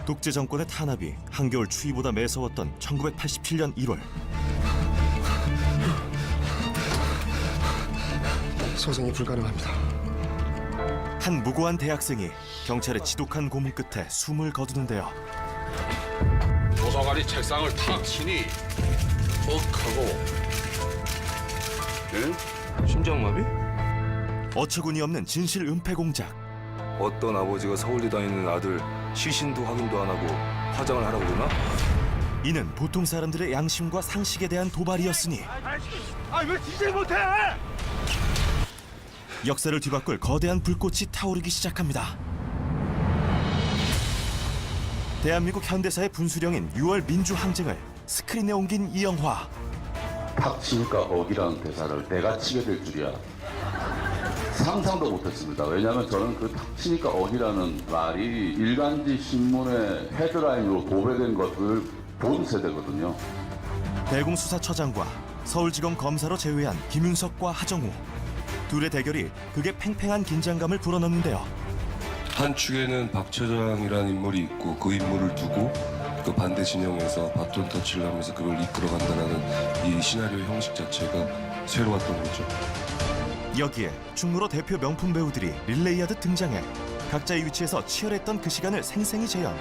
독재 정권의 탄압이 한겨울 추위보다 매서웠던 1987년 1월. 소생이 불가능합니다. 한 무고한 대학생이 경찰의 지독한 고문 끝에 숨을 거두는데요. 조사관이 책상을 탁 치니 하고 심장마비? 어처구니 없는 진실 은폐 공작. 어떤 아버지가 서울대 다니는 아들 시신도 확인도 안 하고 화장을 하라고 그러나? 이는 보통 사람들의 양심과 상식에 대한 도발이었으니 왜 진실 못해? 역사를 뒤바꿀 거대한 불꽃이 타오르기 시작합니다. 대한민국 현대사의 분수령인 6월 민주항쟁을 스크린에 옮긴 이 영화. 탁치니까 억이라는 대사를 내가 치게 될 줄이야 상상도 못했습니다. 왜냐하면 저는 그 탁치니까 억이라는 말이 일간지 신문의 헤드라인으로 도배된 것을 본 세대거든요. 대공수사처장과 서울지검 검사로 제외한 김윤석과 하정우. 둘의 대결이 극의 팽팽한 긴장감을 불어넣는데요. 한 축에는 박 처장이라는 인물이 있고 그 인물을 두고 그 반대 진영에서 바톤 터치를 하면서 그걸 이끌어간다는 이 시나리오 형식 자체가 새로웠던 거죠. 여기에 충무로 대표 명품 배우들이 릴레이하듯 등장해 각자의 위치에서 치열했던 그 시간을 생생히 재현.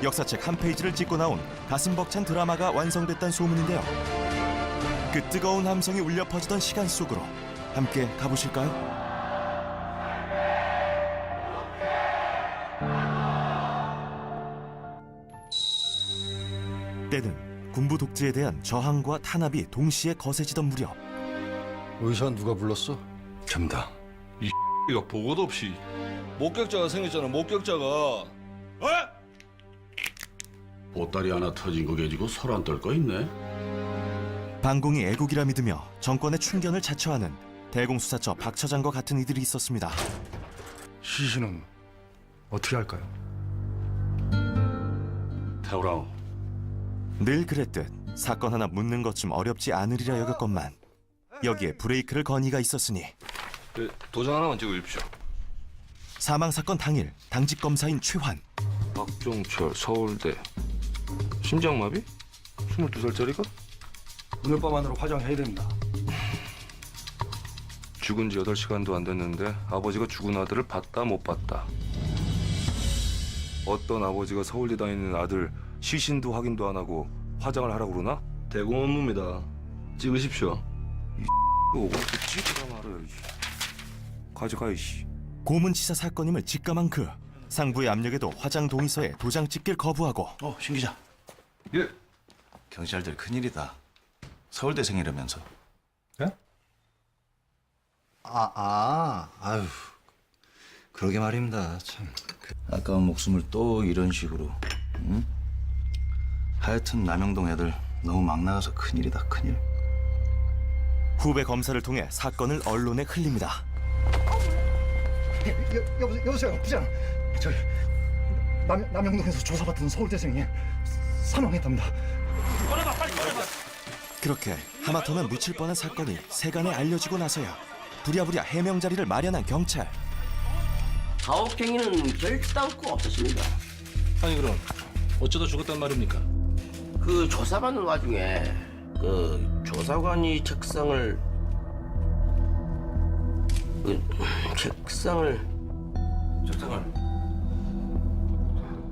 역사책 한 페이지를 찍고 나온 가슴 벅찬 드라마가 완성됐다는 소문인데요. 그 뜨거운 함성이 울려 퍼지던 시간 속으로 함께 가보실까요? 때는 군부 독재에 대한 저항과 탄압이 동시에 거세지던 무렵. 의사 누가 불렀어? 접니다. 이거 보고도 없이 목격자가 생겼잖아. 목격자가. 보따리 하나 터진 거 가지고 설 안 떨 거 있네. 반공이 애국이라 믿으며 정권의 충견을 자처하는 대공수사처 박 처장과 같은 이들이 있었습니다. 시신은 어떻게 할까요? 태우라. 늘 그랬듯 사건 하나 묻는 것 좀 어렵지 않으리라 여겼건만 여기에 브레이크를 건 이가 있었으니 도장 하나만 찍어주십시오. 사망사건 당일 당직 검사인 최환. 박종철 서울대 심장마비? 22살짜리가? 오늘 밤 안으로 화장해야 됩니다. 죽은 지 8시간도 안 됐는데 아버지가 죽은 아들을 봤다 못 봤다. 어떤 아버지가 서울대 다니는 아들 시신도 확인도 안 하고 화장을 하라고 그러나? 대공 업무입니다. 찍으십시오. 이거 어떻게 찍으라 말을. 가져가 이씨. 고문치사 사건임을 직감한 그 상부의 압력에도 화장 동의서에 도장 찍길 거부하고. 신 기자. 예. 경찰들 큰일이다. 서울대생이라면서. 예? 아유. 그러게 말입니다. 참. 아까운 목숨을 또 이런 식으로. 응? 하여튼 남영동 애들 너무 막 나가서 큰일이다, 큰일. 후배 검사를 통해 사건을 언론에 흘립니다. 여보세요, 부장. 저희 남영동에서 조사받던 서울대생이 사망했답니다. 그렇게 하마터면 묻힐 뻔한 사건이 세간에 알려지고 나서야 부랴부랴 해명 자리를 마련한 경찰. 가혹행위는 결단코 없었습니다. 아니 그럼 어쩌다 죽었단 말입니까? 그 조사받는 와중에 그 조사관이 책상을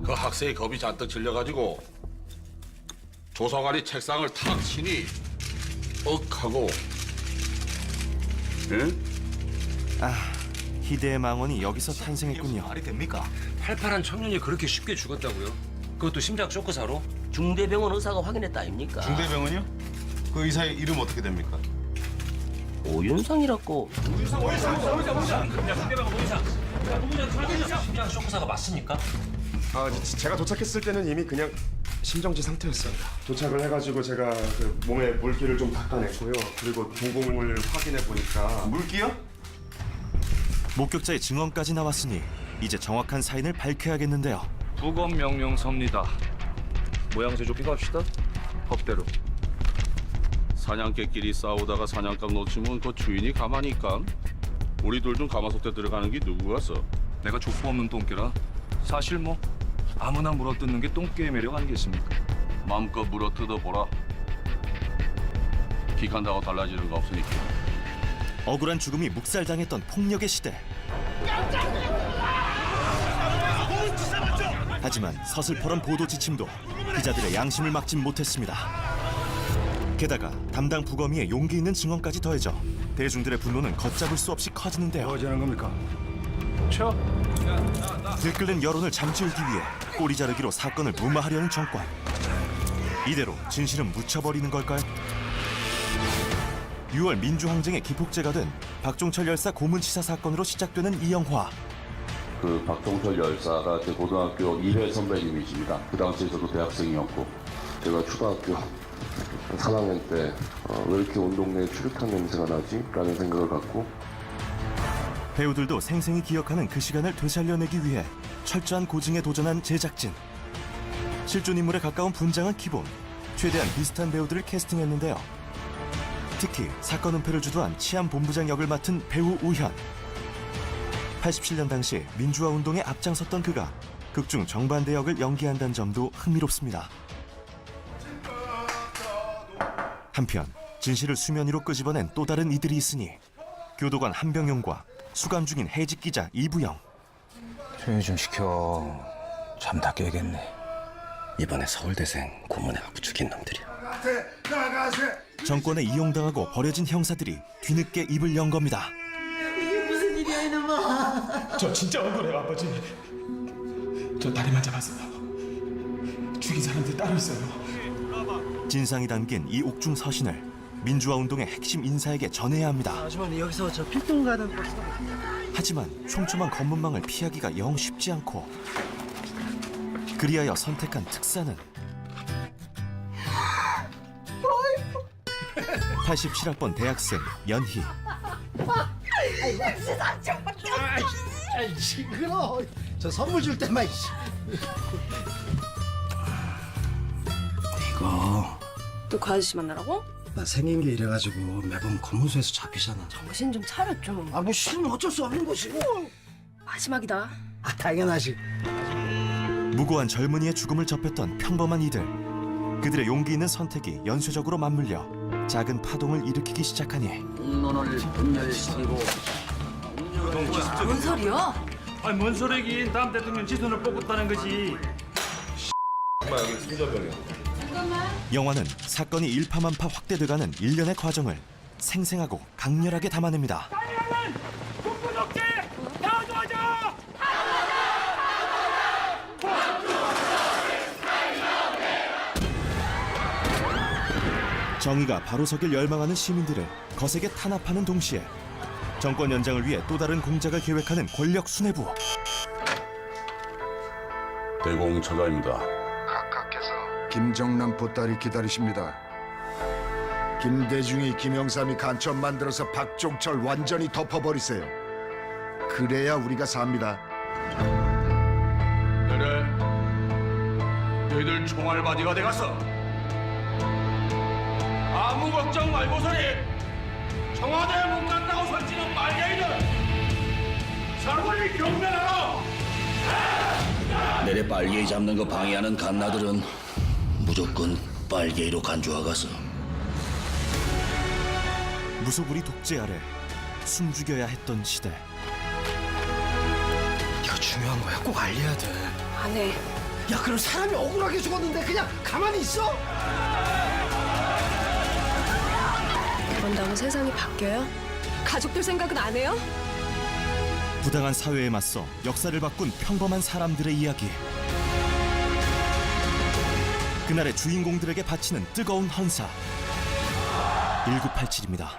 그 학생이 겁이 잔뜩 질려가지고 조사관이 책상을 탁 치니 하고 희대의 망언이 여기서 탄생했군요. 말이 됩니까? 팔팔한 청년이 그렇게 쉽게 죽었다고요? 그것도 심장 쇼크사로? 중대병원 의사가 확인했다 아닙니까? 중대병원이요? 그 의사의 이름 어떻게 됩니까? 오윤상이라고. 심장 쇼크사가 맞습니까? 제가 도착했을 때는 이미 그냥 심정지 상태였습니다. 도착을 해가지고 제가 그 몸에 물기를 좀 닦아냈고요. 그리고 동공을 확인해 보니까 물기요? 목격자의 증언까지 나왔으니 이제 정확한 사인을 밝혀야겠는데요. 부검 명령 섭니다. 모양새 좋게 갑시다. 법대로. 사냥개끼리 싸우다가 사냥감 놓치면 그 주인이 가만히 있까? 우리 둘 중 가마솥에 들어가는 게 누구 같어? 내가 족보 없는 똥개라. 사실 뭐 아무나 물어뜯는 게 똥개의 매력 아니겠습니까? 마음껏 물어 뜯어보라. 기간다고 달라지는 거 없으니까. 억울한 죽음이 묵살당했던 폭력의 시대. 하지만 서슬퍼런 보도 지침도 기자들의 양심을 막진 못했습니다. 게다가 담당 부검의의 용기 있는 증언까지 더해져 대중들의 분노는 걷잡을 수 없이 커지는데요. 어쩌는 겁니까? 들끓는 여론을 잠재우기 위해 꼬리 자르기로 사건을 무마하려는 정권. 이대로 진실은 묻혀버리는 걸까요? 6월 민주항쟁의 기폭제가 된 박종철 열사 고문치사 사건으로 시작되는 이 영화. 그 박종철 열사가 제 고등학교 2회 선배님이십니다. 그 당시에 저도 대학생이었고 제가 초등학교 3학년 때 왜 이렇게 온 동네에 추루탄 냄새가 나지? 라는 생각을 갖고 배우들도 생생히 기억하는 그 시간을 되살려내기 위해 철저한 고증에 도전한 제작진. 실존 인물에 가까운 분장은 기본, 최대한 비슷한 배우들을 캐스팅했는데요. 특히 사건 은폐를 주도한 치안본부장 역을 맡은 배우 우현. 87년 당시 민주화 운동에 앞장섰던 그가 극중 정반대 역을 연기한다는 점도 흥미롭습니다. 한편 진실을 수면 위로 끄집어낸 또 다른 이들이 있으니 교도관 한병용과 수감 중인 해직 기자 이부영. 조용히 좀 시켜. 잠 다 깨겠네. 이번에 서울대생 고문해갖고 죽인 놈들이야. 정권에 이용당하고 버려진 형사들이 뒤늦게 입을 연 겁니다. 저 진짜 억울해요, 아버지. 저 다리만 잡았어요. 죽인 사람들 따로 있어요. 진상이 담긴 이 옥중 서신을 민주화 운동의 핵심 인사에게 전해야 합니다. 아주머니 여기서 저 필동 가는 버스. 하지만 촘촘한 검문망을 피하기가 영 쉽지 않고 그리하여 선택한 특사는 87학번 대학생 연희. 아이 시끄러. 저 선물 줄 때만. 이거 또 그 아저씨 만나라고? 나 생긴 게 이래가지고 매번 검문소에서 잡히잖아. 정신 좀 차려 좀. 뭐 싫으면 어쩔 수 없는 것이고. 마지막이다. 당연하지. 무고한 젊은이의 죽음을 접했던 평범한 이들. 그들의 용기 있는 선택이 연쇄적으로 맞물려 작은 파동을 일으키기 시작하니 공론을 분열시키고 뭔 소리야? 아니 뭔 소리긴 다음 대통령 지선을 뽑았다는 거지. 영화는 사건이 일파만파 확대돼가는 일련의 과정을 생생하고 강렬하게 담아냅니다. 정의가 바로 서길 열망하는 시민들을 거세게 탄압하는 동시에 정권 연장을 위해 또 다른 공작을 계획하는 권력 수뇌부. 대공처장입니다. 김정남 보따리 기다리십니다. 김대중이 김영삼이 간첩 만들어서 박종철 완전히 덮어버리세요. 그래야 우리가 삽니다. 그래, 너희들 총알바디가 돼갔어. 아무 걱정 말고서니 청와대에 못 간다고 설치는 말개이들 사고를 경멸하라. 내래 빨개이 잡는 거 방해하는 갓나들은 무조건 빨개이로 간주하가서. 무소불위 독재 아래 숨죽여야 했던 시대. 이거 중요한 거야. 꼭 알려야 돼. 안 해. 야 그럼 사람이 억울하게 죽었는데 그냥 가만히 있어? 그런다고 세상이 바뀌어요? 가족들 생각은 안 해요? 부당한 사회에 맞서 역사를 바꾼 평범한 사람들의 이야기. 그날의 주인공들에게 바치는 뜨거운 헌사. 1987입니다.